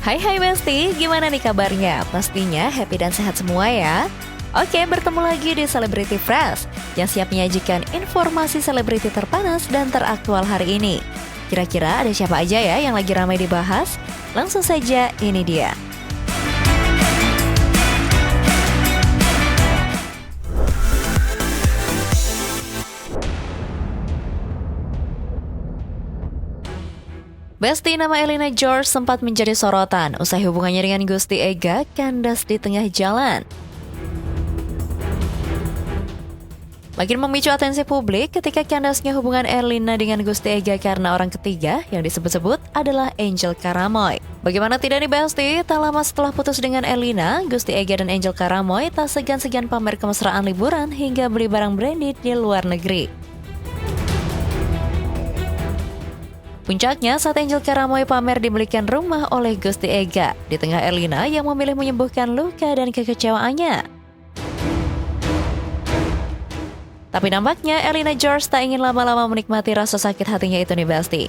Hai Besti, gimana nih kabarnya? Pastinya happy dan sehat semua ya. Oke, bertemu lagi di Celebrity Fresh yang siap menyajikan informasi selebriti terpanas dan teraktual hari ini. Kira-kira ada siapa aja ya yang lagi ramai dibahas? Langsung saja, ini dia. Besti, nama Elina George sempat menjadi sorotan usai hubungannya dengan Gusti Ega kandas di tengah jalan. Makin memicu atensi publik ketika kandasnya hubungan Elina dengan Gusti Ega karena orang ketiga yang disebut-sebut adalah Angel Karamoy. Bagaimana tidak nih Besti, tak lama setelah putus dengan Elina, Gusti Ega dan Angel Karamoy tak segan-segan pamer kemesraan liburan hingga beli barang branded di luar negeri. Puncaknya saat Angel Karamoy pamer dibelikan rumah oleh Gusti Ega di tengah Elina yang memilih menyembuhkan luka dan kekecewaannya. Tapi nampaknya Elina George tak ingin lama-lama menikmati rasa sakit hatinya itu nih Besti.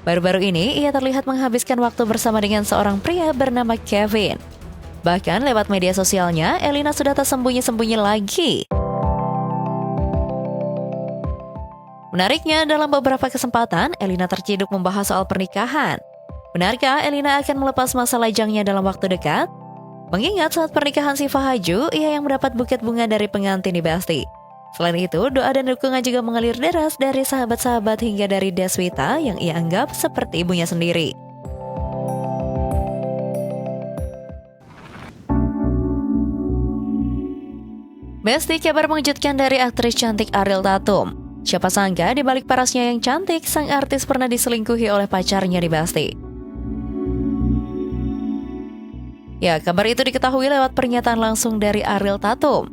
Baru-baru ini ia terlihat menghabiskan waktu bersama dengan seorang pria bernama Kevin. Bahkan lewat media sosialnya, Elina sudah tak sembunyi-sembunyi lagi. Menariknya, dalam beberapa kesempatan, Elina terciduk membahas soal pernikahan. Benarkah Elina akan melepas masa lajangnya dalam waktu dekat? Mengingat saat pernikahan si Fahaju, ia yang mendapat buket bunga dari pengantin di Besti. Selain itu, doa dan dukungan juga mengalir deras dari sahabat-sahabat hingga dari Deswita yang ia anggap seperti ibunya sendiri. Besti, kabar mengejutkan dari aktris cantik Ariel Tatum. Siapa sangka di balik parasnya yang cantik, sang artis pernah diselingkuhi oleh pacarnya di Besti. Ya, kabar itu diketahui lewat pernyataan langsung dari Ariel Tatum,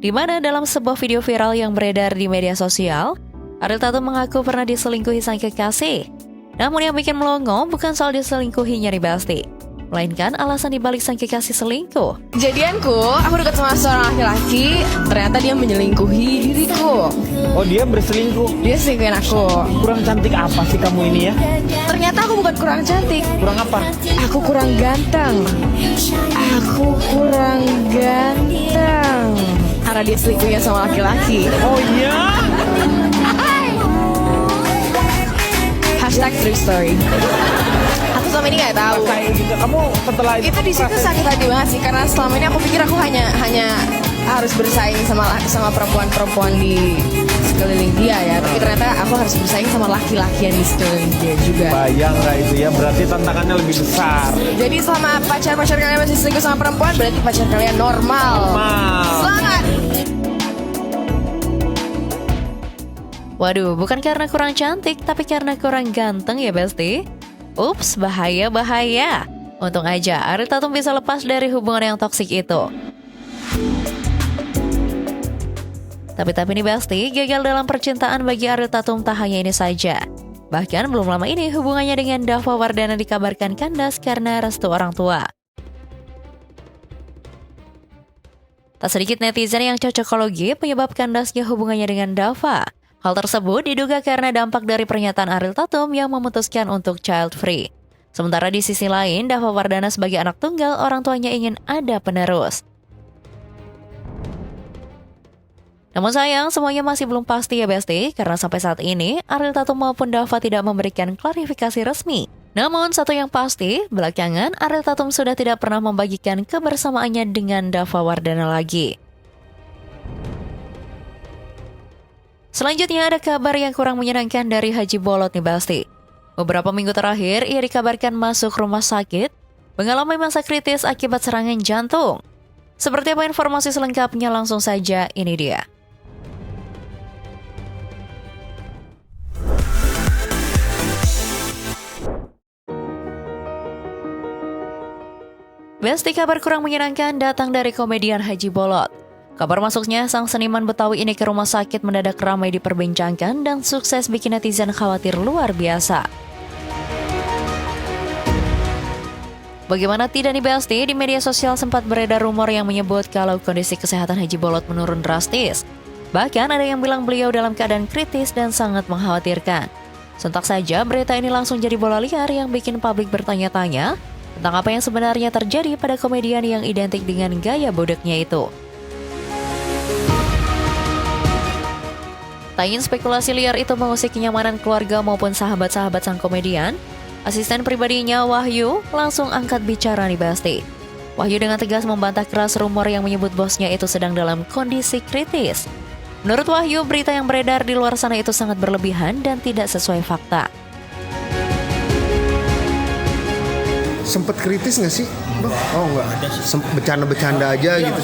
di mana dalam sebuah video viral yang beredar di media sosial, Ariel Tatum mengaku pernah diselingkuhi sang kekasih. Namun yang bikin melongo bukan soal diselingkuhinya di Besti, melainkan alasan dibalik sang kekasih selingkuh. Kejadianku, aku dekat sama seorang laki-laki, ternyata dia menyelingkuhi diriku. Oh, dia berselingkuh? Dia selingkuhin aku. Kurang cantik apa sih kamu ini ya? Ternyata aku bukan kurang cantik. Kurang apa? Aku kurang ganteng. Aku kurang ganteng. Karena dia selingkuhnya sama laki-laki. Oh iya? Hashtag true story. Aku selama ini nggak tahu. Kayak gitu. Kamu setelah Itu di situ sakit hati banget sih, karena selama ini aku pikir aku hanya harus bersaing sama perempuan-perempuan di sekeliling dia ya, tapi ternyata aku harus bersaing sama laki-laki yang di sekeliling dia juga. Bayang nggak itu ya? Berarti tantangannya lebih besar. Jadi selama pacar kalian masih selingkuh sama perempuan, berarti pacar kalian normal. Semangat. Waduh, bukan karena kurang cantik, tapi karena kurang ganteng ya Besti. Ups, bahaya. Untung aja Ariel Tatum bisa lepas dari hubungan yang toksik itu. Tapi nih Besti, gagal dalam percintaan bagi Ariel Tatum tak hanya ini saja. Bahkan belum lama ini hubungannya dengan Dava Wardana dikabarkan kandas karena restu orang tua. Tak sedikit netizen yang cocokologi penyebab kandasnya hubungannya dengan Dava. Hal tersebut diduga karena dampak dari pernyataan Ariel Tatum yang memutuskan untuk child free. Sementara di sisi lain, Dava Wardana sebagai anak tunggal, orang tuanya ingin ada penerus. Namun sayang, semuanya masih belum pasti ya Besti, karena sampai saat ini, Ariel Tatum maupun Dava tidak memberikan klarifikasi resmi. Namun satu yang pasti, belakangan Ariel Tatum sudah tidak pernah membagikan kebersamaannya dengan Dava Wardana lagi. Selanjutnya ada kabar yang kurang menyenangkan dari Haji Bolot nih Besti. Beberapa minggu terakhir ia dikabarkan masuk rumah sakit mengalami masa kritis akibat serangan jantung. Seperti apa informasi selengkapnya, langsung saja ini dia. Besti, kabar kurang menyenangkan datang dari komedian Haji Bolot. Kabar masuknya sang seniman Betawi ini ke rumah sakit mendadak ramai diperbincangkan dan sukses bikin netizen khawatir luar biasa. Bagaimana tidak nih Besti, di media sosial sempat beredar rumor yang menyebut kalau kondisi kesehatan Haji Bolot menurun drastis. Bahkan ada yang bilang beliau dalam keadaan kritis dan sangat mengkhawatirkan. Sontak saja berita ini langsung jadi bola liar yang bikin publik bertanya-tanya, tentang apa yang sebenarnya terjadi pada komedian yang identik dengan gaya bodeknya itu. Tak ingin spekulasi liar itu mengusik kenyamanan keluarga maupun sahabat-sahabat sang komedian, asisten pribadinya Wahyu langsung angkat bicara nih Besti. Wahyu dengan tegas membantah keras rumor yang menyebut bosnya itu sedang dalam kondisi kritis. Menurut Wahyu, berita yang beredar di luar sana itu sangat berlebihan dan tidak sesuai fakta. Sempet kritis nggak sih? Oh enggak, bercanda-bercanda aja gitu.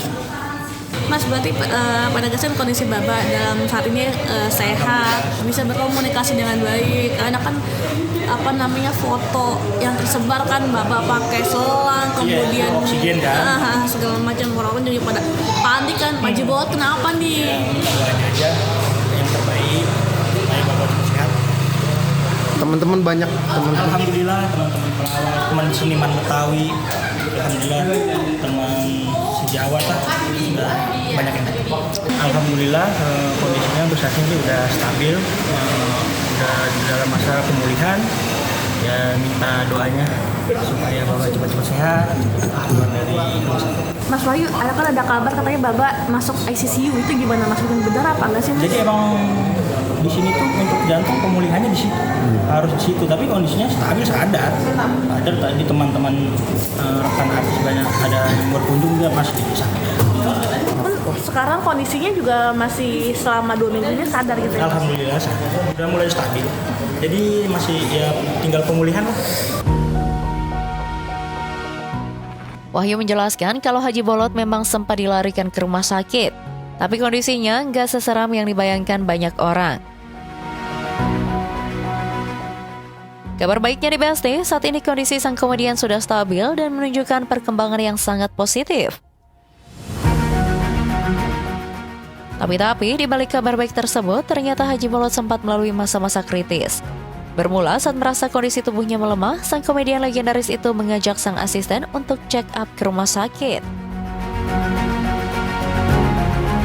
Mas, berarti pada dasarnya kondisi Bapak dalam saat ini sehat, bisa berkomunikasi dengan baik. Karena kan foto yang tersebar kan Bapak pakai selang, kemudian oksigen kan, segala macam, orang juga pada panik kan. Pak Jibolot kenapa nih? Doanya aja yang terbaik, supaya Bapak cepat sehat. Teman-teman banyak teman-teman. Alhamdulillah teman-teman pelawak, teman seniman Betawi, alhamdulillah teman sejawat lah sudah banyak yang datang. Alhamdulillah kondisinya saat ini udah stabil, udah dalam masa pemulihan. Ya minta doanya supaya Bapak cepat-cepat sehat, keluar dari rumah sakit. Mas Wahyu, ada kabar katanya Bapak masuk ICU, itu gimana Mas? Benar apa enggak sih Mas? Jadi emang di sini tuh untuk jantung pemulihannya di situ, harus di situ. Tapi kondisinya stabil, sadar. Tadi teman-teman rekan artis banyak ada yang berkunjung dia masih sadar. Sekarang kondisinya juga masih selama 2 minggunya sadar gitu ya? Alhamdulillah sadar, udah mulai stabil. Jadi masih ya tinggal pemulihan lah. Wahyu menjelaskan kalau Haji Bolot memang sempat dilarikan ke rumah sakit, tapi kondisinya nggak seseram yang dibayangkan banyak orang. Kabar baiknya di Besti, saat ini kondisi sang komedian sudah stabil dan menunjukkan perkembangan yang sangat positif. Tapi di balik kabar baik tersebut, ternyata Haji Bolot sempat melalui masa-masa kritis. Bermula saat merasa kondisi tubuhnya melemah, sang komedian legendaris itu mengajak sang asisten untuk check up ke rumah sakit.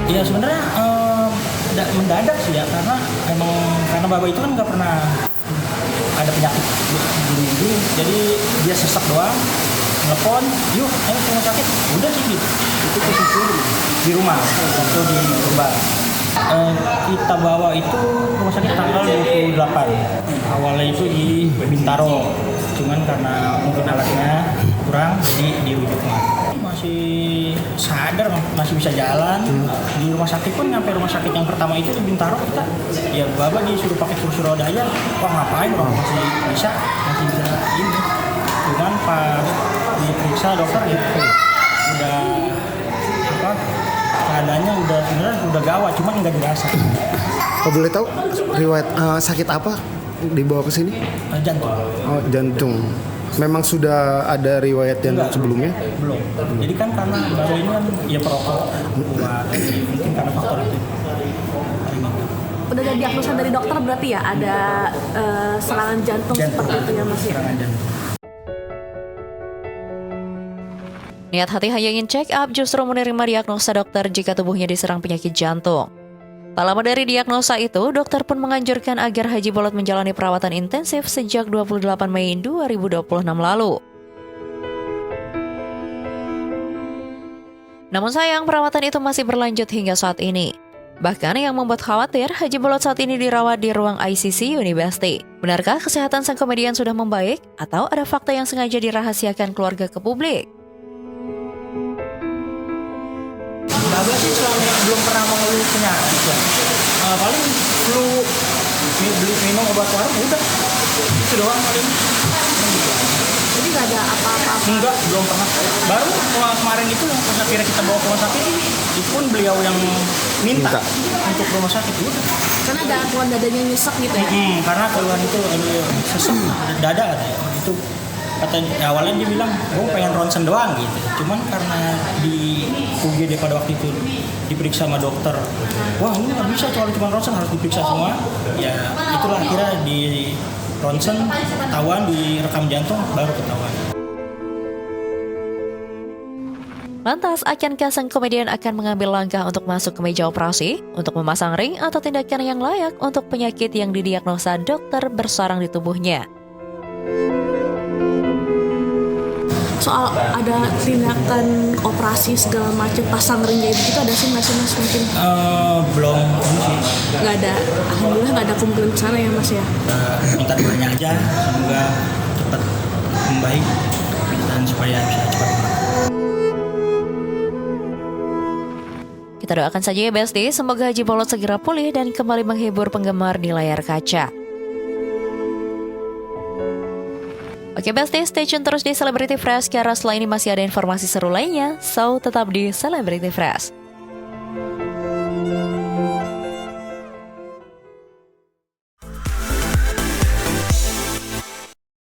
Ya sebenarnya mendadak sih ya, karena Bapak itu kan nggak pernah ada penyakit dulu, jadi dia sesak doang, telepon, yuk ayo ke rumah sakit, udah sih gitu. Itu posisi di rumah waktu di Sumbar. Kita bawa itu rumah sakit tanggal 28. Awalnya itu di Bintaro, cuman karena mungkin alatnya kurang jadi dirujuk masih sadar, masih bisa jalan. Di rumah sakit pun sampai rumah sakit yang pertama itu di Bintaro kita ya Bapak disuruh pakai kursi roda aja. Wah ngapain orang masih bisa ini. Cuman pas diperiksa dokter ya udah keadaannya udah gawat, cuman nggak dirasa. Oh boleh tahu riwayat sakit apa dibawa ke sini? Jantung. Oh jantung. Memang sudah ada riwayat yang sebelumnya? Belum. Jadi kan karena baru ini kan ya perokok, mungkin karena faktor itu. Udah ada diagnosa dari dokter berarti ya ada serangan jantung seperti itu ya Mas ya? Serangan jantung. Niat hati hanya ingin check up justru menerima diagnosa dokter jika tubuhnya diserang penyakit jantung. Tak lama dari diagnosa itu, dokter pun menganjurkan agar Haji Bolot menjalani perawatan intensif sejak 28 Mei 2026 lalu. Namun sayang, perawatan itu masih berlanjut hingga saat ini. Bahkan yang membuat khawatir, Haji Bolot saat ini dirawat di ruang ICU nih Besti. Benarkah kesehatan sang komedian sudah membaik? Atau ada fakta yang sengaja dirahasiakan keluarga ke publik? Bapak sih selama belum pernah mengeluh penyakit ya. Paling flu, beli minum obat warung udah. Itu doang paling. Jadi nggak ada apa-apa? Enggak, belum pernah. Baru kemarin itu yang pas akhirnya kita bawa ke rumah sakit, itu pun beliau yang minta. Untuk rumah sakit udah. Karena ada keluhan dadanya nyesek gitu ya? Karena keluhan itu sesek, dada katanya. Itu katanya awalnya dia bilang, gue pengen ronsen doang gitu. Cuman karena di UGD pada waktu itu diperiksa sama dokter, wah ini nggak bisa cuma ronsen, harus diperiksa semua. Ya itulah akhirnya di ronsen ketahuan, di rekam jantung baru ketahuan. Lantas, akankah sang komedian akan mengambil langkah untuk masuk ke meja operasi, untuk memasang ring atau tindakan yang layak untuk penyakit yang didiagnosa dokter bersarang di tubuhnya? soal ada tindakan operasi segala macam pasang ring jahit gitu ada sih mas mungkin? Belum ini sih. Nggak ada, alhamdulillah nggak ada kemungkinan ke sana ya mas ya. Minta doanya aja semoga cepat membaik dan supaya bisa cepat. Kita doakan saja ya Besti, semoga Haji Bolot segera pulih dan kembali menghibur penggemar di layar kaca. Oke Besti, stay tune terus di Celebrity Fresh karena setelah ini masih ada informasi seru lainnya, so tetap di Celebrity Fresh.